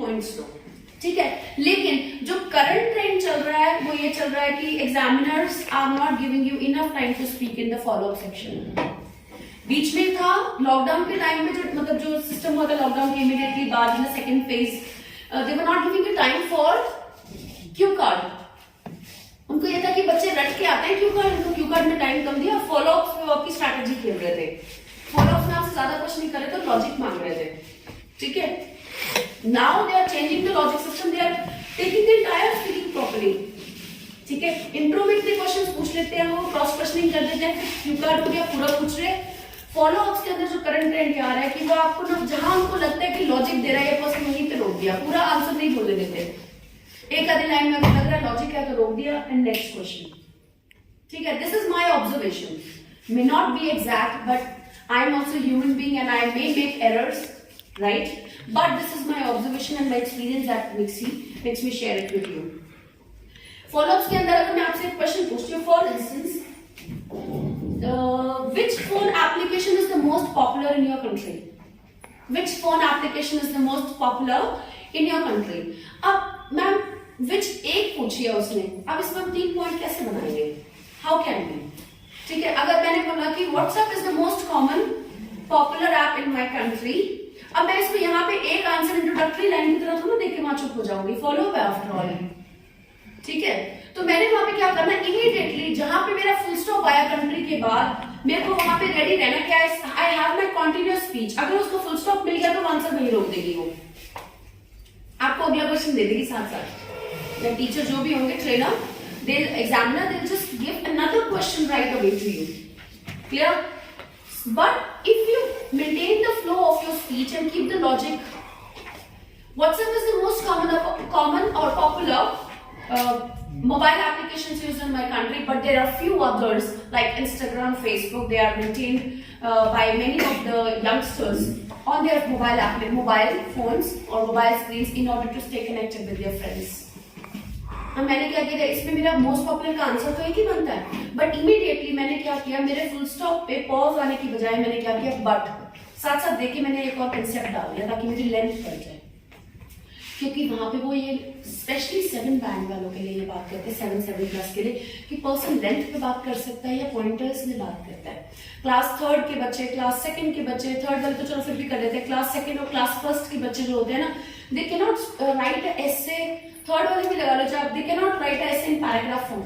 Points लो, ठीक है। लेकिन जो करंट ट्रेंड चल रहा है वो ये चल रहा है कि examiners are not giving you enough time to speak in the follow up section. बीच में था लॉकडाउन के टाइम में, जो मतलब जो सिस्टम हुआ था लॉकडाउन के इमीडिएटली बाद में second phase, they were not giving you time for Q card. उनको ये था कि बच्चे रट के आते हैं क्यू कार्ड, उनको क्यू कार्ड में टाइम कम दिया, फॉलोअप की स्ट्रैटेजी खेल रहे थे, फॉलोअप में आपसे ज्यादा कुछ नहीं कर रहे थे, लॉजिक मांग रहे थे, ठीक है। Now they are changing the logic system, they are taking the entire speaking properly, ठीक है। इंट्रो में इतने क्वेश्चंस पूछ लेते हैं, वो क्रॉस क्वेश्चनिंग कर देते हैं, क्यू कार्ड हो गया पूरा पूछ रहे। फॉलोअप्स के अंदर जो करंट ट्रेंड आ रहा है कि वो आपको ना जहां उनको लगता है कि लॉजिक दे रहा है, ये पर्सन वहीं पे रोक दिया, पूरा आंसर नहीं बोलने देते, एक आधी लाइन में अगर लग रहा है लॉजिक है तो रोक दिया एंड नेक्स्ट क्वेश्चन, ठीक है। This is my observation, may not be exact but I am also human being and I may make errors, right, but this is my observation and my experience that makes me share it with you. Follow-ups के अंदर अगर मैं आपसे एक question पूछती हूँ, for instance which phone application is the most popular in your country? Which phone application is the most popular in your country? अब ma'am which एक पूछी है उसने, अब इसमें हम 3 पॉइंट कैसे बनाएंगे? How can we? ठीक है, अगर मैंने बोला कि WhatsApp is the most common popular app in my country, अब मैं इसमें यहाँ पे एक आंसर इंट्रोडक्टरी लाइन की तरह थोड़ा देख के वहां चुप हो जाऊंगी, फॉलो अप आफ्टर ऑल, ठीक है। तो मैंने वहां पे क्या करना, इमीडिएटली जहां पे मेरा फुल स्टॉप आया कंट्री के बाद, मेरे को वहां पे रेडी रहना क्या है, I have my continuous speech. अगर उसको फुल स्टॉप मिल गया तो आंसर वहीं रोक देगी, वो आपको अगला क्वेश्चन दे देगी साथ साथ। या टीचर जो भी होंगे trainer, they examiner they just give another question right away to you, clear. But if you maintain the flow of your speech and keep the logic, WhatsApp is the most common or popular mobile applications used in my country, but there are few others like Instagram, Facebook. They are maintained by many of the youngsters on their mobile phones or mobile screens in order to stay connected with their friends. अब मैंने क्या किया, इसमें मेरा most popular का answer तो एक ही बनता है, बट इमीडिएटली मैंने क्या किया, मेरे फुल स्टॉप पे पॉज आने की बजाय मैंने क्या किया, बट साथ साथ देखिए मैंने एक और कंसेप्ट डाल दिया ताकि मेरी लेंथ बढ़ जाए, क्योंकि वहां पे वो ये स्पेशली 7 बैंड वालों के लिए ये बात करते हैं, 7 प्लस के लिए, कि पर्सन लेंथ पे बात कर सकता है या पॉइंटर्स में बात करता है। क्लास 3 के बच्चे, क्लास 2 के बच्चे, 3rd वाले तो चलो फिर भी कर लेते हैं, क्लास 2 और क्लास 1 के बच्चे जो होते हैं ना, दे कैन नॉट राइट ऐसे, 3rd वाले भी लगा लो चाहे, दे कैन नॉट राइट ऐसे इन पैराग्राफ फॉर्म।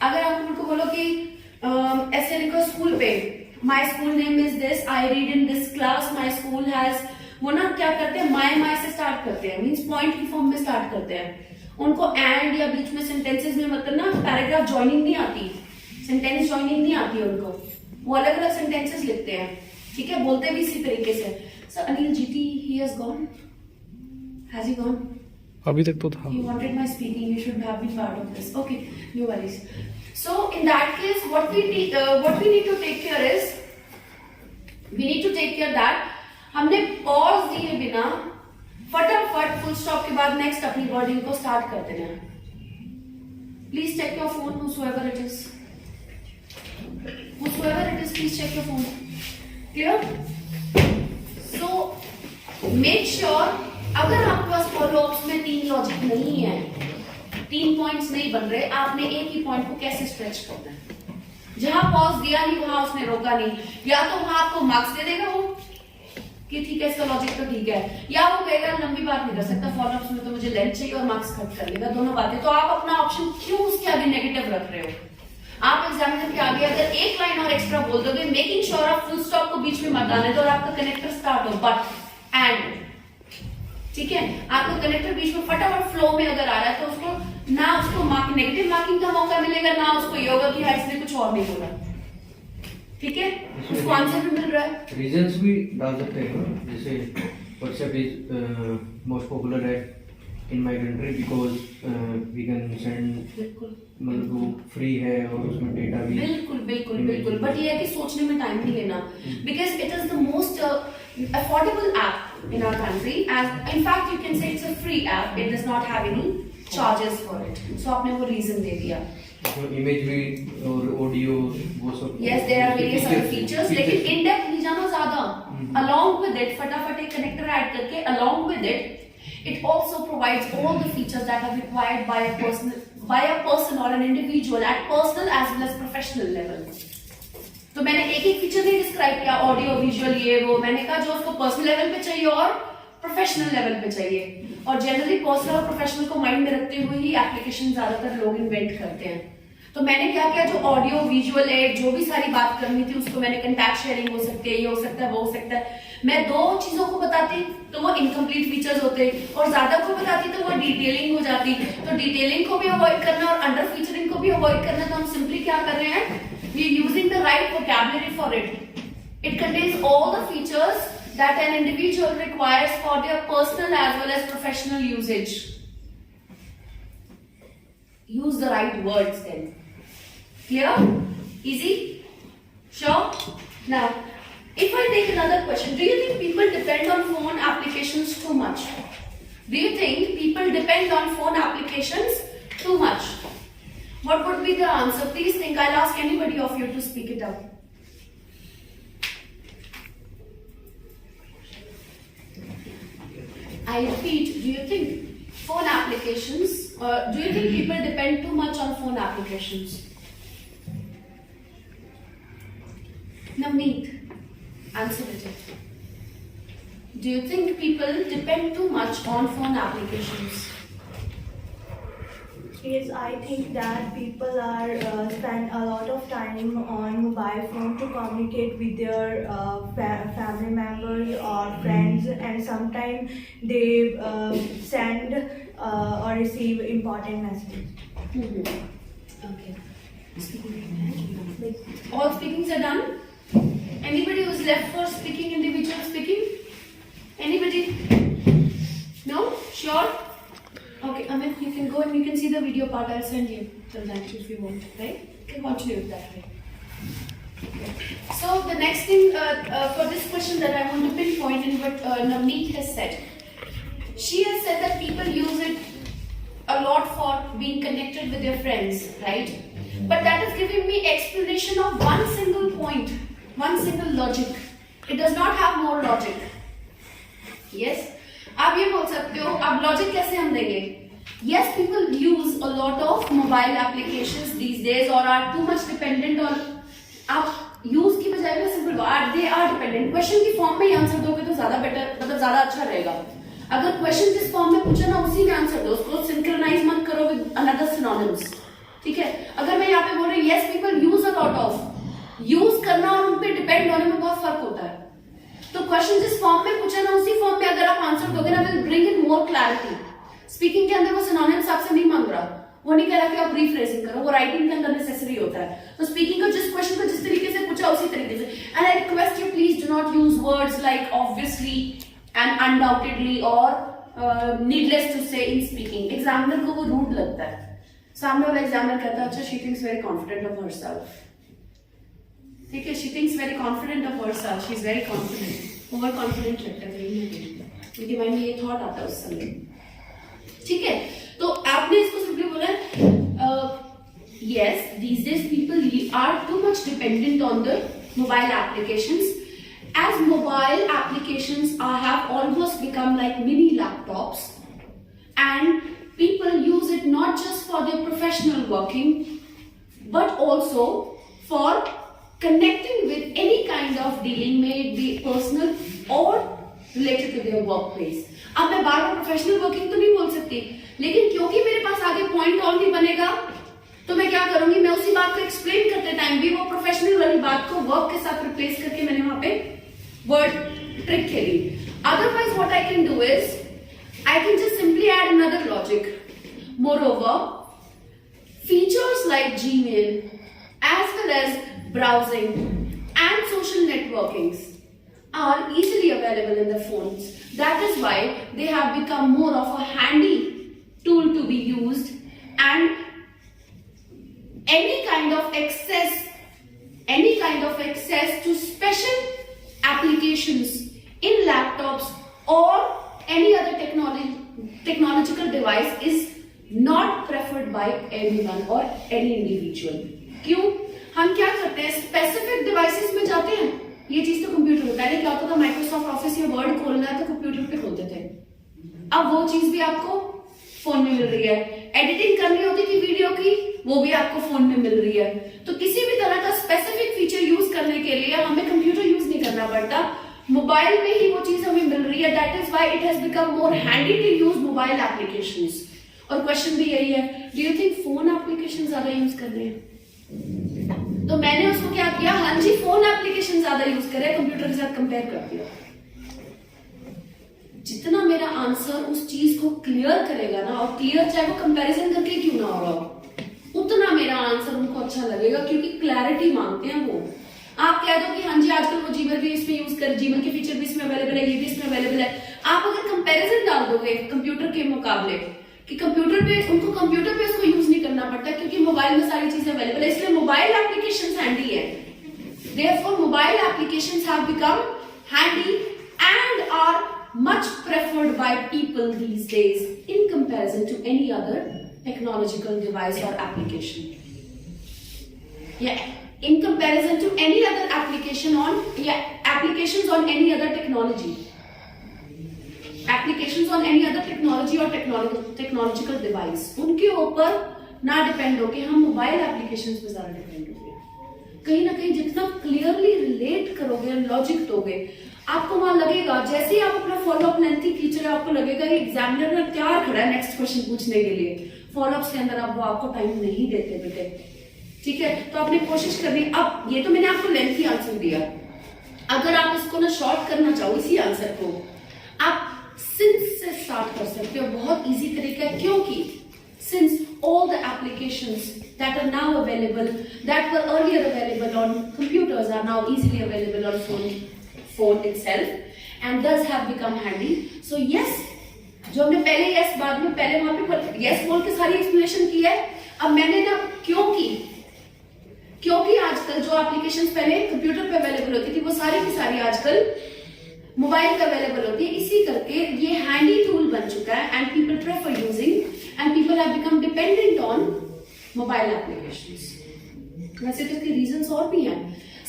अगर आप उनको बोलो कि ऐसे लिखो स्कूल पे, my school name is this, I read in this class, my school has, वो ना क्या करते हैं, माय से स्टार्ट करते हैं, मींस पॉइंट की फॉर्म में स्टार्ट करते हैं। उनको एंड या बीच में सेंटेंसेस में मतलब ना पैराग्राफ ज्वाइनिंग नहीं आती, सेंटेंस ज्वाइनिंग नहीं आती उनको, वो अलग अलग सेंटेंसेस लिखते हैं, ठीक है, बोलते भी इसी तरीके से। Sir Anil GT he has gone, has he gone? अभी तक तो था। You wanted my speaking, you should have been part of this. Okay, no worries. So in that case, what we need to take care is, we need to take care that हमने pause दिए बिना फटाफट full stop के बाद next अपनी wording को start कर देना है। Please check your phone, whosoever it is, please check your phone. Clear? So make sure अगर आपके पास फॉलोअप्स में 3 लॉजिक नहीं है, 3 पॉइंट्स नहीं बन रहे, आपने एक ही पॉइंट को कैसे स्ट्रेच करना है। जहां पॉज दिया नहीं वहां उसने रोका नहीं, या तो वहां आपको मार्क्स दे देगा वो कि ठीक है इसका लॉजिक तो ठीक है, या वो कहेगा लंबी बात नहीं कर सकता, फॉलोअप्स में तो मुझे लेंथ चाहिए और मार्क्स कट कर लेगा, दोनों बातें। तो आप अपना ऑप्शन क्यों उसके आगे नेगेटिव रख रहे हो? आप एग्जामिनर के आगे अगर एक लाइन और एक्स्ट्रा बोल दोगे, मेकिंग श्योर आप फुल स्टॉप को बीच में मत आने दो और आपका कनेक्टर स्टार्ट हो, बट एंड, ठीक है, आपका कनेक्टर बीच में फटाफट फ्लो में अगर आ रहा है तो उसको ना उसको नेगेटिव मार्किंग का मौका मिलेगा, ना उसको योगा की हाइट्स ने कुछ और नहीं बोला, ठीक है, उसको आंसर भी मिल रहा है। रीजंस भी डाल सकते हैं, जैसे व्हाट्सएप इज मोस्ट पॉपुलर है in my country because we can send, मतलब वो फ्री है और उसमें डेटा भी, बिल्कुल, बट ये है कि सोचने में टाइम नहीं लेना, because it is the most affordable app in our country, as in fact you can say it's a free app, it does not have any charges for it, so आपने वो reason दे दिया। Imagery और audio वो सब, yes there are various other features, लेकिन in depth नहीं जाना ज्यादा, along with it फटाफट एक कनेक्टर ऐड करके along with it It also provides all the features that are required by a person or an individual at personal as well as professional level. तो मैंने एक एक फीचर नहीं describe किया, audio visual ये वो, मैंने कहा जो उसको पर्सनल लेवल पे चाहिए और प्रोफेशनल लेवल पे चाहिए, और जनरली पर्सनल और प्रोफेशनल को माइंड में रखते हुए ही एप्लीकेशन ज्यादातर लोग इन्वेंट करते हैं। तो मैंने क्या किया, जो ऑडियो विजुअल एड जो भी सारी बात करनी थी उसको मैंने कंटैक्ट शेयरिंग हो सकती है, ये हो सकता है, वो हो सकता है, मैं 2 चीजों को बताती तो वो इनकम्प्लीट फीचर्स होते, और ज्यादा को बताती तो वो डिटेलिंग हो जाती। तो डिटेलिंग को भी अवॉइड करना और अंडर फीचरिंग को भी अवॉइड करना, तो हम सिंपली क्या कर रहे हैं, we are using the right vocabulary for it. It contains all the features that an individual requires for their personal as well as professional usage. Use the right words then. Clear? Easy? Sure? Now, if I take another question, do you think people depend on phone applications too much? Do you think people depend on phone applications too much? What would be the answer? Please think. I'll ask anybody of you to speak it up. I repeat, do you think phone applications, do you think people depend too much on phone applications? Navneet, answer it. Do you think people depend too much on phone applications? Yes, I think that people are spend a lot of time on mobile phone to communicate with their family members or friends, and sometimes they send or receive important messages. Okay. All speakings are done. Anybody who's left for speaking, individual speaking? Anybody? No? Sure? Okay, Amit, you can go and you can see the video part. I'll send you till then if you want, right? You can continue it that way. Okay. So the next thing for this question that I want to pinpoint in what Navneet has said. She has said that people use it a lot for being connected with their friends, right? But that is giving me explanation of one single point, one single logic. It does not have more logic. Yes? आप ये बोल सकते हो, अब logic कैसे हम देंगे? Yes, people use a lot of mobile applications these days or are too much dependent on. आप use की बजाय में simple they are dependent. Question की फॉर्म में ही आंसर दोगे तो ज्यादा बेटर, मतलब ज्यादा अच्छा रहेगा। अगर क्वेश्चन जिस फॉर्म में पूछा ना उसी में आंसर दो, उसको सिंक्रोनाइज मत करो विद अनदर सिनोनिम्स। ठीक है? अगर मैं यहाँ पे बोल रही yes, people use a lot of, use करना और उन पे डिपेंड होने में बहुत फर्क होता है। तो क्वेश्चन जिस फॉर्म में पूछा ना उसी फॉर्म में अगर आप आंसर दोगे ना, will bring in more clarity. Speaking के अंदर वो सिनोनिम्स आपसे नहीं मांग रहा, वो नहीं कह रहा कि आप रीफ्रेजिंग करो, वो राइटिंग के अंदर नेसेसरी होता है। तो स्पीकिंग को जिस क्वेश्चन को जिस तरीके से पूछा उसी तरीके से। And I request you please do not use words like obviously and undoubtedly और नीडलेस टू से इन स्पीकिंग। एग्जामिनर को वो रूड लगता है। सामने वाला एग्जामिनर कहता है अच्छा she thinks very confident of herself, ठीक है, she thinks very confident of herself, she is very confident, over confident लगता है उनके माइंड में ये थॉट आता है उस समय। ठीक है, तो आपने इसको सिंपली बोला yes, these days people are too much dependent on the mobile applications, as mobile applications have almost become like mini laptops, and people use it not just for their professional working but also for connecting with any kind of dealing, may it be personal or related to their workplace. अब मैं बार बार professional working तो नहीं बोल सकती, लेकिन क्योंकि मेरे पास आगे पॉइंट और नहीं बनेगा तो मैं क्या करूंगी, मैं उसी बात को एक्सप्लेन करते टाइम भी वो प्रोफेशनल वाली बात को वर्क के साथ रिप्लेस करके मैंने वहां पे वर्ड ट्रिक खेली। Otherwise what I can do is I can just simply add another logic. Moreover, features like Gmail as well as browsing and social networkings are easily available in the phones. That is why they have become more of a handy tool to be used, and any kind of access to special applications in laptops or any other technological device is not preferred by anyone or any individual. क्यों? हम क्या करते हैं, specific devices में जाते हैं। ये चीज तो कंप्यूटर में, पहले क्या होता था, माइक्रोसॉफ्ट ऑफिस या वर्ड खोलना है तो कंप्यूटर पे खोलते थे। अब वो चीज भी आपको फोन में मिल रही है। एडिटिंग करनी होती थी वीडियो की, वो भी आपको फोन में मिल रही है। तो किसी भी तरह का स्पेसिफिक फीचर यूज करने के लिए हमें कंप्यूटर यूज नहीं करना पड़ता, मोबाइल में ही वो चीज हमें मिल रही है। That is why it has become more handy to use mobile applications. और क्वेश्चन भी यही है, do you think phone application ज्यादा यूज कर रहे हैं? तो मैंने उसको क्या किया, हाँ जी फोन एप्लीकेशन ज्यादा यूज करे, कंप्यूटर के साथ कंपेयर कर दिया। जितना मेरा आंसर उस चीज को क्लियर करेगा ना, और क्लियर चाहे वो कंपैरिजन करके क्यों ना हो रहा हो, उतना मेरा आंसर उनको अच्छा लगेगा, क्योंकि क्लैरिटी मांगते हैं वो। आप कह दो कि हाँ जी आजकल वो जीमेल भी इसमें यूज कर, जीमेल के फीचर भी इसमें अवेलेबल है, ये भी इसमें अवेलेबल है। आप अगर कंपैरिजन डाल दोगे कंप्यूटर के मुकाबले कि कंप्यूटर पे, उनको कंप्यूटर पे उसको यूज नहीं करना पड़ता क्योंकि मोबाइल में सारी चीजें अवेलेबल है, इसलिए मोबाइल एप्लीकेशंस हैंडी है। Therefore, mobile applications have become handy and are much preferred by people these days in comparison to any other technological device or application. Yeah, in comparison to any other application on, applications on any other technology. Applications on any other technology or technological device. उनके ऊपर ना depend हो कि हम mobile applications पे ज्यादा depend हो गए। कहीं ना कहीं जितना क्लियरली रिलेट करोगे, लॉजिक दोगे, आपको वहां लगेगा, जैसे ही आप अपना फॉलो अप लेंथी खींच रहे हो, आपको लगेगा कि एग्जामिनर में तैयार खड़ा है नेक्स्ट क्वेश्चन पूछने के लिए। फॉलो अप्स के अंदर अब वो आपको टाइम नहीं देते बेटे, ठीक है? तो आपने कोशिश करनी। अब ये तो मैंने आपको लेंथी आंसर दिया, अगर आप इसको ना शॉर्ट करना चाहो इसी आंसर को, आप सिंस से स्टार्ट कर सकते हो। बहुत इजी तरीका है, क्योंकि since all the applications that are now available, that were earlier available on computers, are now easily available on phone itself, and thus have become handy. So yes, जो हमने पहले yes बाद में पहले वहां पे yes बोल के सारी एक्सप्लेनेशन की है। अब मैंने ना क्योंकि आजकल जो एप्लीकेशंस पहले कंप्यूटर पे अवेलेबल होती थी वो सारी की सारी आजकल मोबाइल पे अवेलेबल होती है, इसी करके ये हैंडी टूल बन चुका है and people prefer using and people have become dependent on mobile applications. वैसे तो इसके reasons और भी हैं।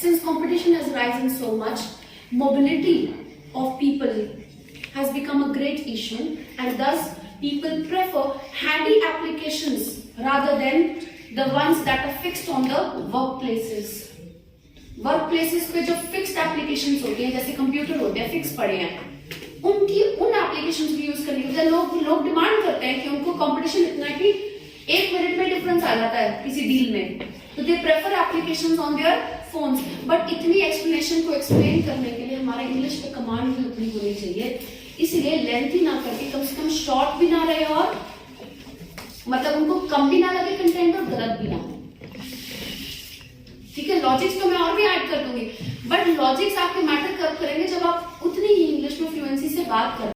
Since competition has risen so much, mobility of people has become a great issue, and thus people prefer handy applications rather than the ones that are fixed on the workplaces. Workplaces पे जो fixed applications होती हैं, जैसे computer होते हैं fix पड़े हैं, उन एप्लीकेशंस भी यूज करने के लोग डिमांड करते हैं कि उनको कंपटीशन इतना है कि 1 मिनट में डिफरेंस आ जाता है किसी डील में, तो they prefer applications on their phones. But इतनी एक्सप्लेनेशन को एक्सप्लेन करने के लिए हमारा इंग्लिश पे कमांड भी उतनी होनी चाहिए, इसलिए लेंथी ना करके कम से कम शॉर्ट भी ना रहे, और मतलब उनको कम भी ना लगे कंटेंट और गलत भी ना हो, ठीक है? लॉजिक्स तो मैं और भी ऐड कर दूंगी, बट लॉजिक्स आपके मैटर कब करेंगे, जब आप उतनी ही इंग्लिश में फ्लुएंसी से बात कर